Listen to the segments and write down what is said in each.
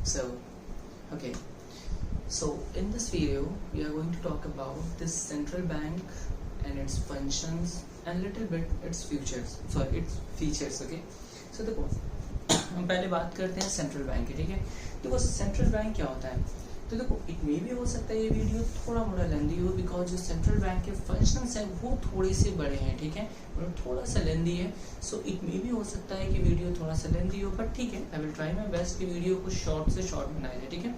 So, okay. So in this video, we are going to talk about this central bank and its functions and little bit its its features. Okay. So देखो, हम पहले बात करते हैं central bank की, ठीक है। देखो सेंट्रल बैंक क्या होता है, तो देखो इट मे भी हो सकता है ये वीडियो थोड़ा मोड़ा लेंदी हो, बिकॉज जो सेंट्रल बैंक के फंक्शंस हैं वो थोड़े से बड़े हैं, ठीक है, मतलब थोड़ा सा लेंदी है। सो इट मे भी हो सकता है कि वीडियो थोड़ा सा लेंदी हो, बट ठीक है, I will try my best कि वीडियो को शॉर्ट से शॉर्ट बनाया जाए, ठीक है।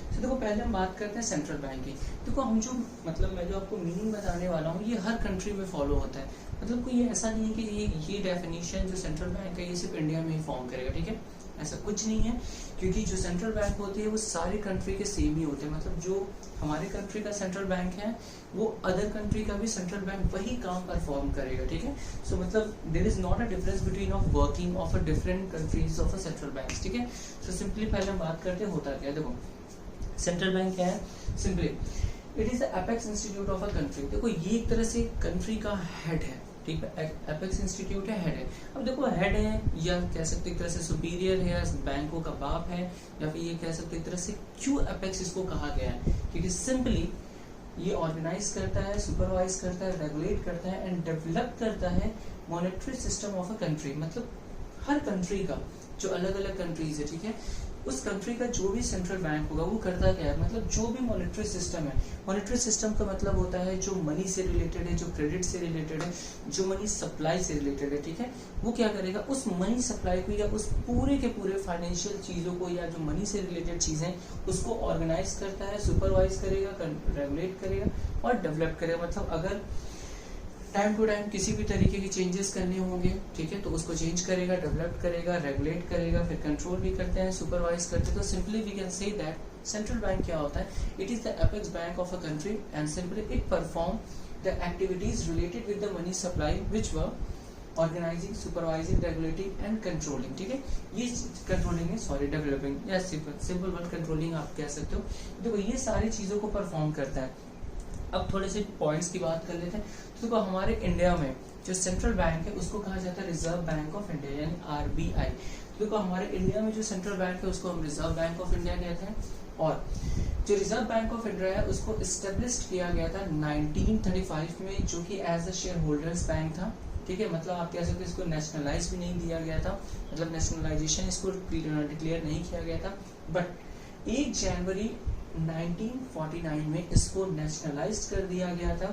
तो देखो पहले हम बात करते हैं सेंट्रल बैंक की। देखो हम जो मैं जो आपको मीनिंग बताने वाला हूँ ये हर कंट्री में फॉलो होता है, मतलब कोई ऐसा नहीं है कि ये डेफिनेशन जो सेंट्रल बैंक है ये सिर्फ इंडिया में ही फॉर्म करेगा, ठीक है, ऐसा कुछ नहीं है। क्योंकि जो सेंट्रल बैंक होती है वो सारी कंट्री के सेम ही होते हैं, मतलब जो हमारे कंट्री का सेंट्रल बैंक है वो अदर कंट्री का भी सेंट्रल बैंक वही काम परफॉर्म करेगा, ठीक है। सो मतलब there is not a difference between of working of a different countries of a central bank, ठीक है। सो सिंपली पहले हम बात करते हैं होता क्या है। देखो सेंट्रल बैंक क्या है, simply it is the apex institute of a country. देखो ये एक तरह से कंट्री का हेड है, ठीक है, एपेक्स इंस्टीट्यूट है, हेड है। अब देखो हेड है या कह सकते एक तरह से सुपीरियर है या बैंकों का बाप है, या फिर ये कह सकते एक तरह से क्यों एपेक्स इसको कहा गया है, क्योंकि सिंपली ये ऑर्गेनाइज करता है, सुपरवाइज करता है, रेगुलेट करता है एंड डेवलप करता है monetary system of a country. मतलब हर कंट्री का जो अलग अलग कंट्रीज है, ठीक है, उस कंट्री का जो भी सेंट्रल बैंक होगा वो करता क्या है, मतलब जो भी मॉनेटरी सिस्टम है, मॉनेटरी सिस्टम का मतलब होता है जो मनी से रिलेटेड है, जो क्रेडिट से रिलेटेड है, जो मनी सप्लाई से रिलेटेड है, ठीक है, वो क्या करेगा उस मनी सप्लाई को या उस पूरे के पूरे फाइनेंशियल चीजों को या जो मनी से रिलेटेड चीजें उसको ऑर्गेनाइज करता है, सुपरवाइज करेगा, रेगुलेट करेगा और डेवलप करेगा। मतलब अगर टाइम टू टाइम किसी भी तरीके के चेंजेस करने होंगे, ठीक है, तो उसको चेंज करेगा, डेवलप करेगा, रेगुलेट करेगा, फिर कंट्रोल भी करते हैं, सुपरवाइज करते हैं। तो simply we can say that central bank क्या होता है, it is the apex bank of a country and simply it perform the activities related with the money supply which were organizing, supervising, regulating and controlling, ठीक है। ये controlling है, sorry developing या simple word controlling आप कह सकते हो। देखो ये सारी चीजों को परफॉर्म करता है। अब थोड़े से पॉइंट्स की बात कर लेते हैं। तो देखो हमारे इंडिया में जो सेंट्रल बैंक है उसको कहा जाता है रिजर्व बैंक ऑफ इंडिया यानी आरबीआई। तो देखो हमारे इंडिया में जो सेंट्रल बैंक है उसको हम रिजर्व बैंक ऑफ इंडिया कहते हैं, और जो रिजर्व बैंक ऑफ इंडिया है उसको इस्टेब्लिश किया गया था 1935 में, जो कि as a share holders bank था, ठीक है। मतलब आप कह सकते हैं इसको नेशनलाइज भी नहीं दिया गया था, मतलब नेशनलाइजेशन इसको डिक्लेयर नहीं किया गया था, बट 1 जनवरी 1949 में इसको नेशनलाइज कर दिया गया था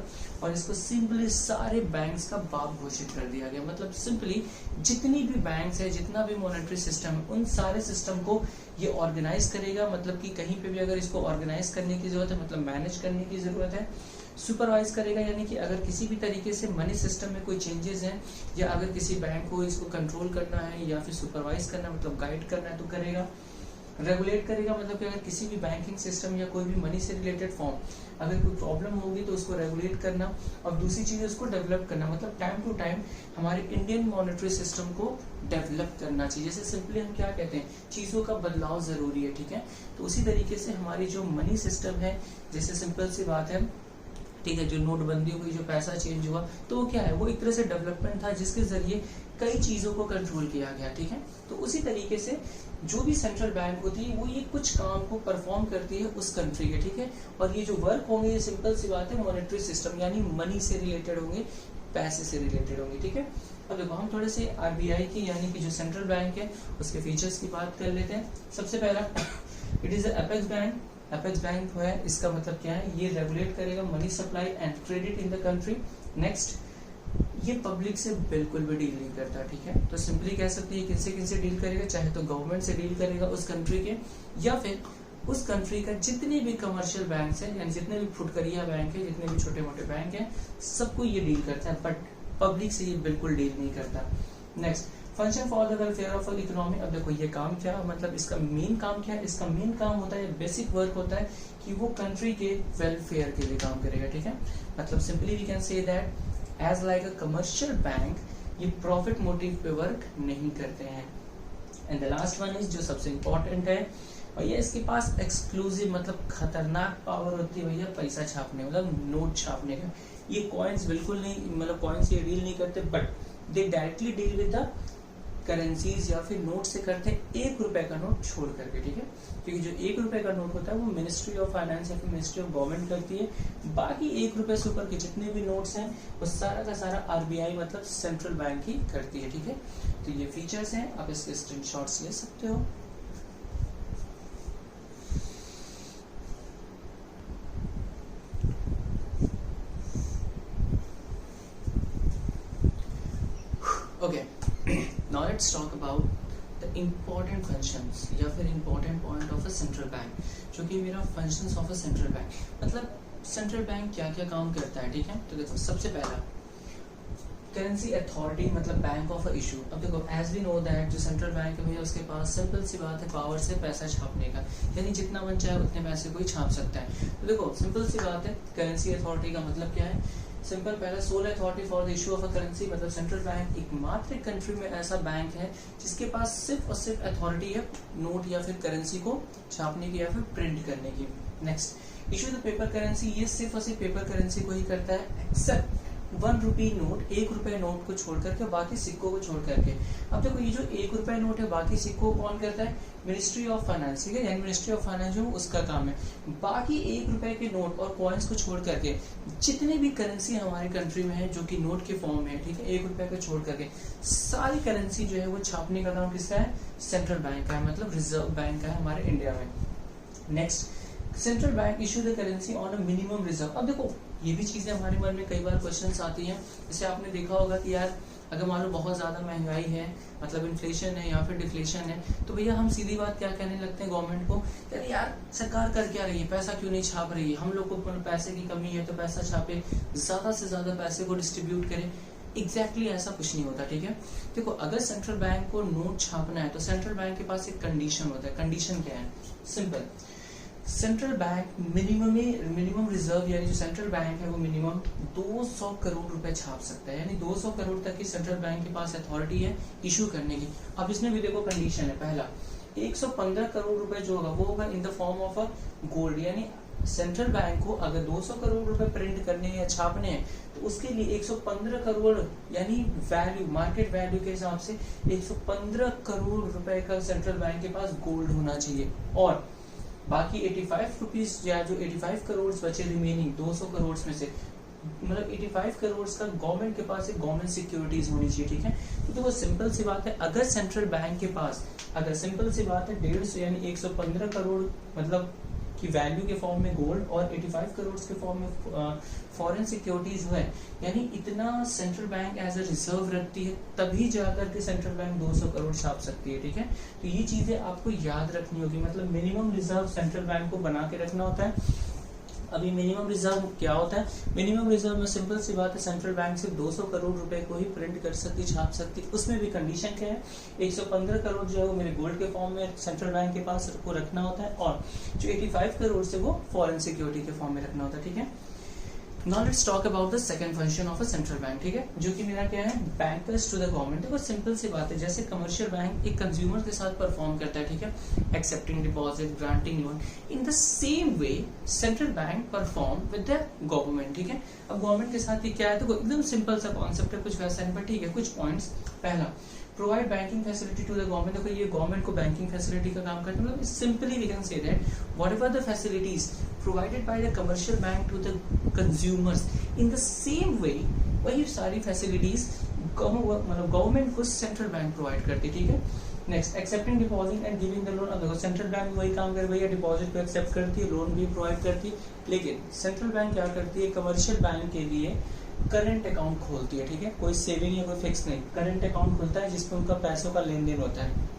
और इसको सिंपली सारे बैंक्स का बाप घोषित कर दिया गया। मतलब सिंपली जितनी भी बैंक्स है, जितना भी मॉनेटरी सिस्टम है, उन सारे सिस्टम को ये ऑर्गेनाइज करेगा। मतलब कि कहीं पे भी अगर इसको ऑर्गेनाइज करने की जरूरत है, मतलब मैनेज करने की जरूरत है, सुपरवाइज करेगा, यानी कि अगर किसी भी तरीके से मनी सिस्टम में कोई चेंजेस हैं या अगर किसी बैंक को इसको कंट्रोल करना है या फिर सुपरवाइज करना मतलब गाइड करना है तो करेगा। रेगुलेट करेगा, मतलब कि अगर किसी भी बैंकिंग सिस्टम या कोई भी मनी से रिलेटेड फॉर्म अगर कोई प्रॉब्लम होगी तो उसको रेगुलेट करना, और दूसरी चीज उसको डेवलप करना, मतलब टाइम टू टाइम हमारे इंडियन मॉनेटरी सिस्टम को डेवलप करना चाहिए। जैसे सिंपली हम क्या कहते हैं, चीजों का बदलाव जरूरी है, ठीक है। तो उसी तरीके से हमारी जो मनी सिस्टम है, जैसे सिंपल सी बात है, ठीक है, जो नोटबंदी हुई, जो पैसा चेंज हुआ, तो वो क्या है, वो एक तरह से डेवलपमेंट था जिसके जरिए कई चीजों को कंट्रोल किया गया, ठीक है। तो उसी तरीके से जो भी सेंट्रल बैंक होती है वो ये कुछ काम को परफॉर्म करती है उस कंट्री के, ठीक है। और ये जो वर्क होंगे ये सिंपल सी बात है मॉनेटरी सिस्टम यानी मनी से रिलेटेड होंगे, पैसे से रिलेटेड होंगे, ठीक है। अब देखो हम थोड़े से आरबीआई की यानी कि जो सेंट्रल बैंक है उसके फीचर्स की बात कर लेते हैं। सबसे पहला it is apex bank. Apex bank है, इसका मतलब क्या है, ये रेगुलेट करेगा money supply and credit in the country. Next, ये पब्लिक से बिल्कुल भी डील नहीं करता, ठीक है। तो सिंपली कह सकते हैं किनसे डील करेगा, चाहे तो गवर्नमेंट से डील करेगा उस कंट्री के, या फिर उस कंट्री का जितने भी कमर्शियल बैंक है यानी जितने भी फुटकरिया बैंक है, जितने भी छोटे मोटे बैंक है, सबको ये डील करता है, बट पब्लिक से ये बिल्कुल डील नहीं करता। Next, function for the welfare of economy. अब देखो ये काम क्या, मतलब इसका मेन काम क्या है, इसका मेन काम होता है, बेसिक वर्क होता है कि वो कंट्री के वेलफेयर के लिए काम करेगा, ठीक है। मतलब simply we can say that as like a commercial bank ये प्रॉफिट मोटिव पे वर्क नहीं करते हैं। And the last one is जो सबसे इंपॉर्टेंट है भैया, इसके पास एक्सक्लूसिव मतलब खतरनाक पावर होती है भैया पैसा छापने, मतलब नोट छापने का। ये कॉइन्स बिल्कुल नहीं, मतलब कॉइन्स ये डील नहीं करते, but they directly deal with the currencies या फिर नोट से करते हैं 1 रुपए का नोट छोड़ करके, ठीक है, क्योंकि जो 1 रुपए का नोट होता है वो मिनिस्ट्री ऑफ फाइनेंस या फिर मिनिस्ट्री ऑफ गवर्नमेंट करती है। बाकी 1 रुपए से ऊपर के जितने भी नोट्स हैं वो सारा का सारा आरबीआई मतलब सेंट्रल बैंक ही करती है, ठीक है। तो ये फीचर्स हैं, आप इसके स्क्रीनशॉट्स ले सकते हो। Okay, now let's talk about the important functions या फिर important point of a central bank, जो कि मेरा functions of a central bank मतलब सेंट्रल बैंक क्या क्या काम करता है, ठीक है। तो देखो सबसे पहला करेंसी अथॉरिटी मतलब बैंक ऑफ अ इशू। अब देखो एज वी नो दैट जो सेंट्रल बैंक है भैया उसके पास सिंपल सी बात है पावर से पैसा छापने का, यानी जितना मन चाहे उतने पैसे कोई छाप सकता है। तो देखो सिंपल सी बात है करेंसी अथॉरिटी का मतलब क्या है, सिंपल पहला soul authority for the issue of a currency मतलब सेंट्रल बैंक एकमात्र कंट्री में ऐसा बैंक है जिसके पास सिर्फ और सिर्फ अथॉरिटी है नोट या फिर करेंसी को छापने की या फिर प्रिंट करने की। Next issue the paper currency, ये सिर्फ और सिर्फ पेपर करेंसी को ही करता है एक्सेप्ट 1 रुपये नोट, 1 रुपए नोट को छोड़ करके बाकी सिक्कों को छोड़ करके। अब देखो ये जो 1 रुपए नोट है बाकी सिक्कों को कौन करता है, मिनिस्ट्री ऑफ फाइनेंस, ठीक है, यानी मिनिस्ट्री ऑफ फाइनेंस जो उसका काम है। बाकी 1 रुपए के नोट और कॉइन्स को छोड़ करके जितने भी करेंसी हमारे कंट्री में है जो कि नोट के फॉर्म में है, ठीक है, 1 रुपए को छोड़ करके सारी करेंसी जो है वो छापने का काम किसका है, सेंट्रल बैंक का है, मतलब रिजर्व बैंक का है हमारे इंडिया में। Next central bank issue the currency on a minimum reserve. अब देखो ये भी चीजें हमारे मन में कई बार क्वेश्चंस आती हैं, जैसे आपने देखा होगा कि यार अगर मान लो बहुत ज्यादा महंगाई है मतलब इन्फ्लेशन है या फिर डिफ्लेशन है तो भैया हम सीधी बात क्या कहने लगते हैं गवर्नमेंट को, यार सरकार कर क्या रही है, पैसा क्यों नहीं छाप रही है, हम लोग को पैसे की कमी है तो पैसा छापे, ज्यादा से ज्यादा पैसे को डिस्ट्रीब्यूट करें। एग्जैक्टली ऐसा कुछ नहीं होता, ठीक है। देखो अगर सेंट्रल बैंक को नोट छापना है तो सेंट्रल बैंक के पास एक कंडीशन होता है। कंडीशन क्या है, simple, central bank minimum reserve यानी जो सेंट्रल बैंक है वो मिनिमम 200 करोड़ रुपए छाप सकता है, यानी 200 करोड़ तक की सेंट्रल बैंक के पास अथॉरिटी है इशू करने की। अब इसमें भी देखो कंडीशन है, पहला 115 करोड़ रुपए जो होगा वो होगा in the form of a gold, यानी सेंट्रल बैंक को अगर 200 करोड़ रुपए प्रिंट करने या छापने हैं तो उसके लिए 115 करोड़ यानी वैल्यू मार्केट वैल्यू के हिसाब से 115 करोड़ रुपए का सेंट्रल बैंक के पास गोल्ड होना चाहिए। और बाकी 85 रुपीज या जो 85 करोड़ बचे रिमेनिंग 200 करोड़ में से मतलब 85 करोड़ का गवर्नमेंट के पास एक गवर्नमेंट सिक्योरिटीज होनी चाहिए, ठीक है। तो देखो सिंपल सी बात है अगर सेंट्रल बैंक के पास अगर सिंपल सी बात है 150 यानी 115 करोड़ मतलब की वैल्यू के फॉर्म में गोल्ड और 85 करोड़ के फॉर्म में फॉरेन सिक्योरिटीज है, यानी इतना central bank as a reserve रखती है तभी जाकर के सेंट्रल बैंक 200 करोड़ छाप सकती है, ठीक है। तो ये चीजें आपको याद रखनी होगी, मतलब मिनिमम रिजर्व सेंट्रल बैंक को बना के रखना होता है। अभी मिनिमम रिजर्व क्या होता है, मिनिमम रिजर्व में सिंपल सी बात है सेंट्रल बैंक सिर्फ 200 करोड़ रुपए को ही प्रिंट कर सकती छाप सकती। उसमें भी कंडीशन क्या है, 115 करोड़ जो है वो मेरे गोल्ड के फॉर्म में सेंट्रल बैंक के पास को रखना होता है और जो 85 करोड़ से वो फॉरेन सिक्योरिटी के फॉर्म में रखना होता है, ठीक है। Now let's talk about the second function of a central bank, ठीक है, जो कि मेरा क्या है, बैंकर्स टू द गवर्नमेंट। देखो सिंपल सी बात है जैसे कमर्शियल बैंक एक कंज्यूमर के साथ परफॉर्म करता है, ठीक है, accepting deposit granting loan, in the same way central bank perform with the government, ठीक है। अब गवर्नमेंट के साथ ये क्या है, तो एकदम सिंपल सा कॉन्सेप्ट है, कुछ वैसा नहीं, पर ठीक है कुछ पॉइंट्स। पहला provide banking facility to the government, देखो ये गवर्नमेंट को बैंकिंग फैसिलिटी का काम करता है, मतलब simply we can say that whatever the facilities provided by the commercial bank to the consumers in the same way वही सारी फैसिलिटीज मतलब गवर्नमेंट को सेंट्रल बैंक प्रोवाइड करती है, ठीक है। Next accepting deposit and giving the loan, अब देखो सेंट्रल बैंक वही काम कर भैया डिपॉजिट को एक्सेप्ट करती है, लोन भी प्रोवाइड करती है, लेकिन सेंट्रल बैंक क्या करती है कमर्शियल बैंक के लिए करंट अकाउंट खोलती है, ठीक है, कोई सेविंग या कोई फिक्स नहीं, करंट अकाउंट खुलता है जिसमें उनका पैसों का लेन देन होता है।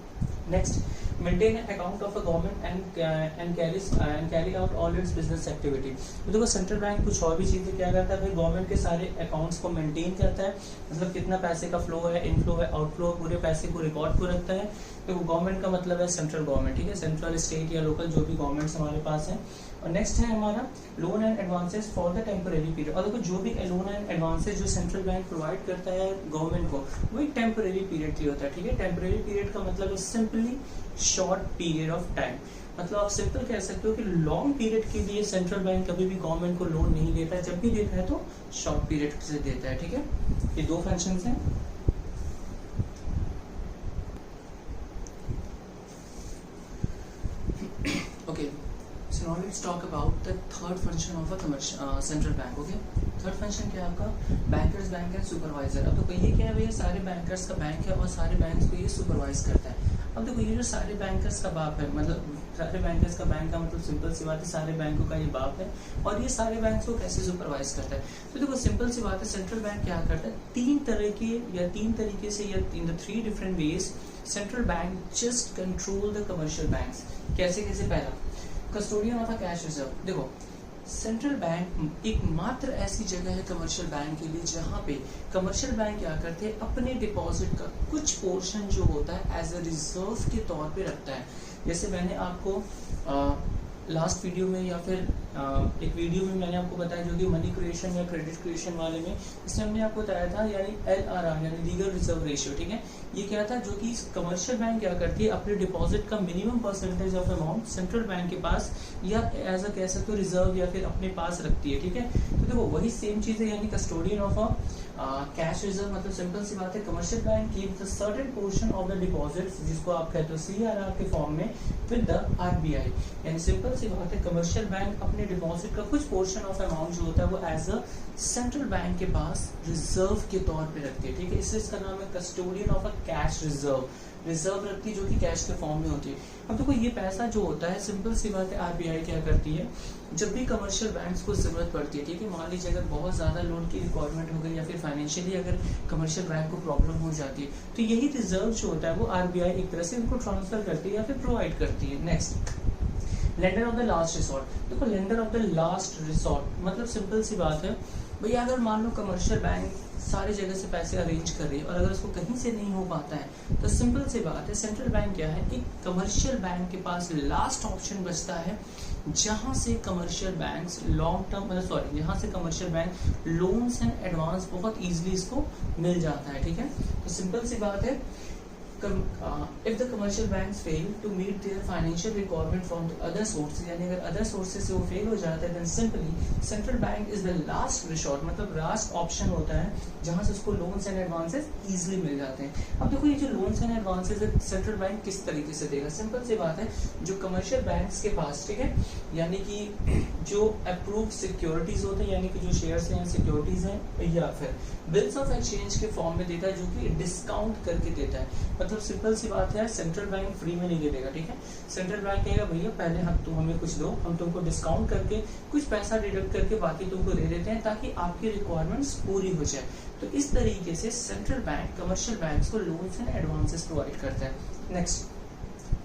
Next maintain account of a government and carry out all it's business activity. तो देखो सेंट्रल बैंक कुछ और भी चीजें क्या करता है भाई, गवर्नमेंट के सारे अकाउंट्स को मेंटेन करता है, मतलब कितना पैसे का फ्लो है, इनफ्लो है, आउटफ्लो, पूरे पैसे को रिकॉर्ड को रखता है। तो गवर्नमेंट का मतलब है सेंट्रल गवर्नमेंट, ठीक है, सेंट्रल स्टेट या लोकल जो भी गवर्नमेंट्स हमारे पास है। और नेक्स्ट है हमारा loan and advances for the temporary period. और देखो जो भी लोन एंड एडवांसेस जो सेंट्रल बैंक प्रोवाइड करता है गवर्नमेंट को वो एक टेम्परेरी पीरियड के लिए होता है, ठीक है। टेम्परेरी पीरियड का मतलब है simply short period of time, मतलब आप सिंपल कह सकते हो कि लॉन्ग पीरियड के लिए सेंट्रल बैंक कभी भी गवर्नमेंट को लोन नहीं देता है, जब भी देता है तो शॉर्ट पीरियड से देता है, ठीक है। ये दो फंक्शंस हैं। So now let's talk about the third function of a commercial central bank. Okay, third function क्या है आपका? Bankers bank and supervisor. अब देखो ये क्या है भैया, सारे बैंकर्स का बैंक है और सारे बैंक्स को ये सुपरवाइज करता है. अब देखो ये जो सारे बैंकर्स का बाप है, मतलब सारे बैंकर्स का बैंक का मतलब सिंपल सी बात है सारे बैंकों का ये बाप है, और ये सारे बैंक्स को कैसे सुपरवाइज करता है? तो देखो सिंपल सी बात है, सेंट्रल बैंक क्या करता है, तीन तरीके से या in the three different ways central bank just control the commercial banks. कैसे? पहला, custodian of a cash reserve. देखो सेंट्रल बैंक एकमात्र ऐसी जगह है कमर्शियल बैंक के लिए जहां पे कमर्शियल बैंक क्या करते हैं, अपने डिपॉजिट का कुछ पोर्शन जो होता है एज अ रिजर्व के तौर पे रखता है. जैसे मैंने आपको लास्ट वीडियो में या फिर एक वीडियो में मैंने आपको बताया जो कि मनी क्रिएशन या क्रेडिट क्रिएशन वाले में, इसमें हमने आपको बताया था यानी LRR यानी लीगल रिजर्व रेशियो. ठीक है, ये क्या था, जो कि कमर्शियल बैंक क्या करती है, अपने डिपॉजिट का minimum percentage of amount central bank के पास या एज अ कह सकते हो रिजर्व या फिर अपने पास रखती है. ठीक है, तो देखो वही सेम चीज है, यानी custodian of a cash reserve. मतलब सिंपल सी बात है, commercial bank keep the certain portion of the deposits, जिसको आप कहते हो CRR के फॉर्म में, विद द RBI. यानी सिंपल सी बात है, कमर्शियल बैंक अपने डिपॉजिट का कुछ पोर्शन ऑफ अमाउंट जो होता है वो एज अ सेंट्रल बैंक के पास रिजर्व के तौर पे रखती है. ठीक है, इससे इसका नाम है custodian of a cash reserve. Reserve रखती है जो कि कैश के फॉर्म में होती है. अब देखो ये पैसा जो होता है, सिंपल सी बात है, RBI क्या करती है, जब भी कमर्शियल बैंक्स को जरूरत पड़ती है, ठीक है, मान लीजिए अगर बहुत ज्यादा लोन की रिक्वायरमेंट हो गई या फिर फाइनेंशियली अगर कमर्शियल बैंक को प्रॉब्लम हो जाती है, तो यही रिजर्व जो होता है वो RBI एक तरह से उनको ट्रांसफर करती है या फिर प्रोवाइड करती है. Next, lender of the last resort. देखो lender of the last resort मतलब सिंपल सी बात है भैया, अगर मान लो कमर्शियल बैंक सारी जगह से पैसे अरेंज कर रही है और अगर उसको कहीं से नहीं हो पाता है, तो सिंपल सी बात है, सेंट्रल बैंक क्या है, एक कमर्शियल बैंक के पास लास्ट ऑप्शन बचता है जहां से कमर्शियल बैंक्स लॉन्ग टर्म जहां से commercial bank loans and advance बहुत इजीली इसको मिल जाता है. ठीक है, तो सिंपल सी बात है, if the commercial banks fail to meet their financial requirement from the other sources, यानी अगर अदर सोर्सेज से वो फेल हो जाता है, then simply central bank is the last resort, मतलब लास्ट ऑप्शन होता है जहां से उसको लोन्स एंड एडवांसेस इजीली मिल जाते हैं. अब देखो ये जो लोन्स एंड एडवांसेस है सेंट्रल बैंक किस तरीके से देगा, सिंपल सी बात है, जो कमर्शियल बैंक्स के पास, ठीक है, यानी कि जो अप्रूव्ड सिक्योरिटीज होते हैं, यानी कि जो शेयर्स हैं सिक्योरिटीज हैं, या फिर बिल्स ऑफ एक्सचेंज के फॉर्म में देता है जो कि डिस्काउंट करके देता है. मतलब सिंपल सी बात है, सेंट्रल बैंक फ्री में नहीं दे देगा. ठीक है, सेंट्रल बैंक कहेगा भैया पहले हम तुम हमें कुछ दो, हम तुमको डिस्काउंट करके कुछ पैसा डिडक्ट करके बाकी तुमको दे देते हैं ताकि आपकी रिक्वायरमेंट्स पूरी हो जाए. तो इस तरीके से सेंट्रल बैंक कमर्शियल बैंक्स को लोन्स एंड एडवांसेस प्रोवाइड करता है. Next,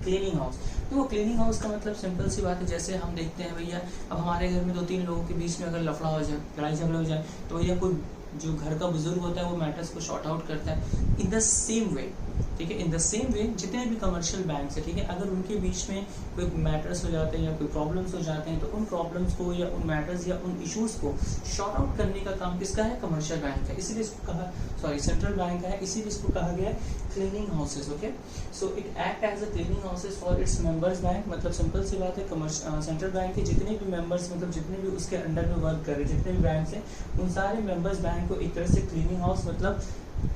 cleaning house. तो वो क्लीनिंग हाउस का मतलब सिंपल सी बात है, जैसे हम देखते हैं भैया, अब हमारे घर में 2-3 लोगों के बीच में अगर लफड़ा हो जाए, लड़ाई झगड़ा हो जाए, तो भैया कोई जो घर का बुजुर्ग होता है वो मैटर्स को शॉर्ट आउट करता है. इन द सेम वे, ठीक है, इन द सेम वे जितने भी कमर्शियल बैंक्स है, ठीक है, अगर उनके बीच में कोई मैटर्स हो जाते हैं या कोई प्रॉब्लम्स हो जाते हैं, तो उन प्रॉब्लम्स को या उन मैटर्स या उन इश्यूज को शॉर्ट आउट करने का काम किसका है, कमर्शियल बैंक का. इसीलिए इसको कहा, सेंट्रल बैंक का है, इसीलिए इसको कहा गया है cleaning houses. Okay, so it act as a cleaning houses for its members bank. मतलब सिंपल सी बात है, सेंट्रल बैंक के जितने भी मेंबर्स, मतलब जितने भी उसके अंडर में वर्क कर रहे जितने भी बैंक्स हैं, उन सारे मेंबर्स बैंक को एक तरह से क्लीनिंग हाउस मतलब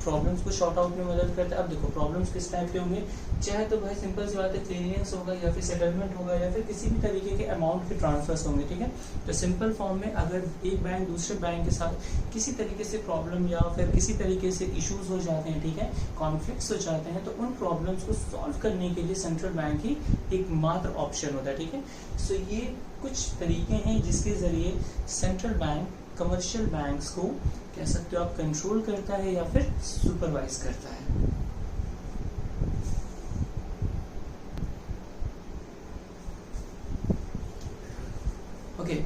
प्रॉब्लम्स को शॉर्ट आउट में मदद करता है. अब देखो प्रॉब्लम्स किस टाइप के होंगे, चाहे तो भाई सिंपल सी बात है क्लीनिंग्स होगा या फिर सेटलमेंट होगा या फिर किसी भी तरीके के अमाउंट के ट्रांसफर्स होंगे. ठीक है, तो सिंपल फॉर्म में अगर एक बैंक दूसरे बैंक के साथ किसी तरीके से प्रॉब्लम या फिर किसी तरीके से इश्यूज हो जाते हैं, ठीक है, कॉन्फ्लिक्ट्स हो जाते हैं, तो उन प्रॉब्लम्स को सॉल्व करने के लिए सेंट्रल बैंक ही एकमात्र ऑप्शन होता है. ठीक है, सो ये कुछ तरीके हैं जिसके जरिए सेंट्रल बैंक कमर्शियल बैंक्स को कह सकते हो आप कंट्रोल करता है या फिर सुपरवाइज करता है. Okay,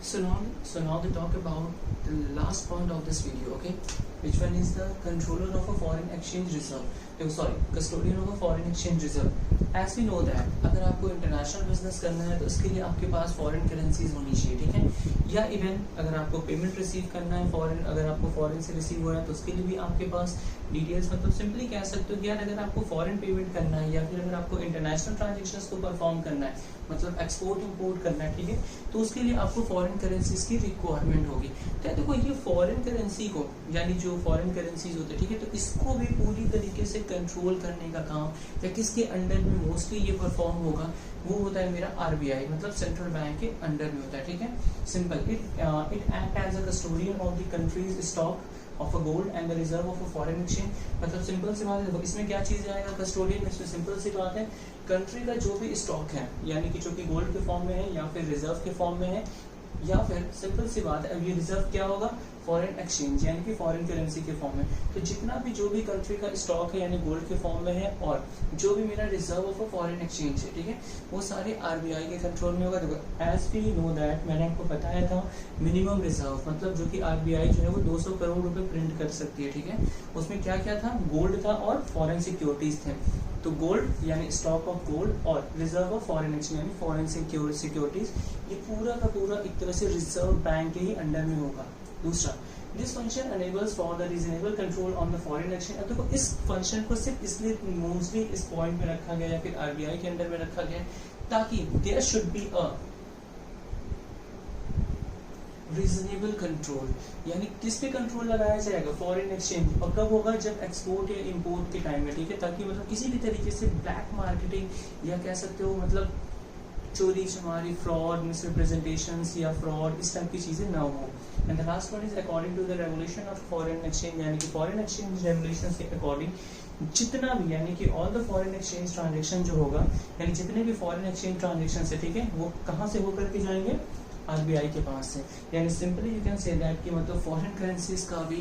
so now they talk about the last point of this video. Okay, which one is the controller of a foreign exchange reserve? Custodian of a foreign exchange reserve. As we know that अगर आपको international business करना है तो इसके लिए आपके पास foreign currencies होनी चाहिए. ठीक है, या इवन अगर आपको पेमेंट रिसीव करना है फॉरेन, अगर आपको फॉरेन से रिसीव हो रहा है तो उसके लिए भी आपके पास डिटेल्स, मतलब सिंपली कह सकते हो कि यार अगर आपको फॉरेन पेमेंट करना है या फिर अगर आपको इंटरनेशनल ट्रांजेक्शन्स को परफॉर्म करना है, मतलब एक्सपोर्ट इंपोर्ट करना है, ठीक है, तो उसके लिए आपको फॉरेन करेंसीज की रिक्वायरमेंट होगी। तो देखो ये फॉरेन करेंसी को, यानी जो फॉरेन करेंसीज होते हैं, ठीक है, तो इसको भी पूरी तरीके से कंट्रोल करने का काम या किसके अंडर में मोस्टली ये परफॉर्म होगा, वो होता है मेरा आरबीआई, मतलब सेंट्रल बैंक के अंडर में होता है, ठीक है। Simple, it act as a custodian of the country's stock of a gold and the reserve of a foreign exchange. मतलब सिंपल सी बात है, इसमें क्या चीज आएगा कस्टोडियन, इसमें सिंपल सी बात है कंट्री का जो भी स्टॉक है, यानी कि जो कि गोल्ड के फॉर्म में है या फिर रिजर्व के फॉर्म में है, या फिर सिंपल सी बात है अब ये रिजर्व क्या होगा, फॉरेन एक्सचेंज यानी कि फॉरेन करेंसी के फॉर्म में। तो जितना भी जो भी कंट्री का स्टॉक है यानी गोल्ड के फॉर्म में है और जो भी मेरा reserve of a foreign exchange है, ठीक है, वो सारे आरबीआई के कंट्रोल में होगा। देखो एज वी नो दैट, मैंने आपको बताया था मिनिमम रिजर्व, मतलब जो कि आरबीआई जो है वो 200 करोड़ रुपए प्रिंट कर सकती है, ठीक है। उसमें क्या क्या था, गोल्ड था और फॉरेन सिक्योरिटीज थे। तो गोल्ड यानी स्टॉक ऑफ गोल्ड और रिजर्व ऑफ फॉरेन एक्सचेंज यानी फॉरेन सिक्योरिटीज, ये पूरा का पूरा एक तरह से रिजर्व बैंक के ही अंडर में होगा। दूसरा, this function enables for the reasonable control on the foreign exchange. अब देखो इस फंक्शन को सिर्फ इसलिए मोस्टली इस पॉइंट में रखा गया या फिर आरबीआई के अंडर में रखा गया ताकि there should be a reasonable control, यानी किस पे कंट्रोल लगाया जाएगा, फॉरेन एक्सचेंज। और कब होगा, जब एक्सपोर्ट या इंपोर्ट के टाइम में, ठीक है, ताकि मतलब किसी भी तरीके से ब्लैक मार्केटिंग या कह सकते हो मतलब चोरी चमारी, फ्रॉड, मिसरिप्रेजेंटेशंस या फ्रॉड, इस टाइप की चीजें ना हो। And the last one is according to the regulation of foreign exchange, यानी कि फॉरेन एक्सचेंज रेगुलेशंस के अकॉर्डिंग जितना भी, यानी कि all the foreign exchange transaction जो होगा, यानी जितने भी फॉरेन एक्सचेंज ट्रांजेक्शन है, ठीक है, वो कहाँ से होकर के जाएंगे, आरबीआई के पास से। यानी simply you can say that कि मतलब फॉरेन करेंसीज का भी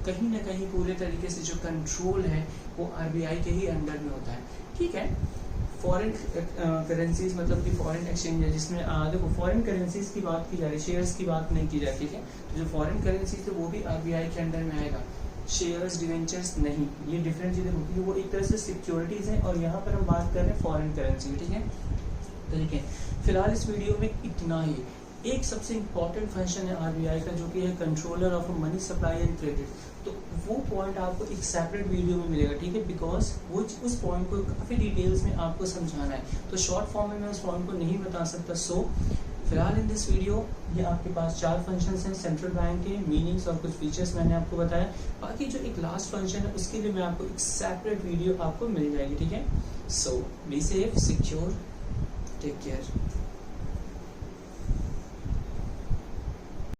कहीं ना कहीं पूरे तरीके से जो कंट्रोल है वो आरबीआई के ही अंडर में होता है, ठीक है। फॉरेन करेंसीज मतलब कि फॉरेन एक्सचेंज है जिसमें देखो फॉरेन करेंसीज की बात की जा रही है, शेयर्स की बात नहीं की जाती है। तो जो फॉरेन करेंसीज है वो भी आरबीआई के अंडर में आएगा, शेयर्स डिवेंचर्स नहीं, ये डिफरेंट चीजें होती है, वो एक तरह से सिक्योरिटीज है। और यहाँ पर हम बात कर रहे हैं फॉरेन करेंसी, ठीक है। तो देखिए फिलहाल इस वीडियो में इतना ही। एक सबसे इम्पॉर्टेंट फंक्शन है आरबीआई का जो कि है controller of money supply and credit. तो वो पॉइंट आपको एक सेपरेट वीडियो में मिलेगा, ठीक है, बिकॉज वो उस पॉइंट को काफ़ी डिटेल्स में आपको समझाना है, तो शॉर्ट फॉर्म में मैं उस पॉइंट को नहीं बता सकता। सो फिलहाल इन दिस वीडियो ये आपके पास 4 फंक्शंस हैं सेंट्रल बैंक के, मीनिंग्स और कुछ फीचर्स मैंने आपको बताया। बाकी जो एक लास्ट फंक्शन है उसके लिए मैं आपको एक सेपरेट वीडियो आपको मिल जाएगी, ठीक है। So be safe, secure, take care.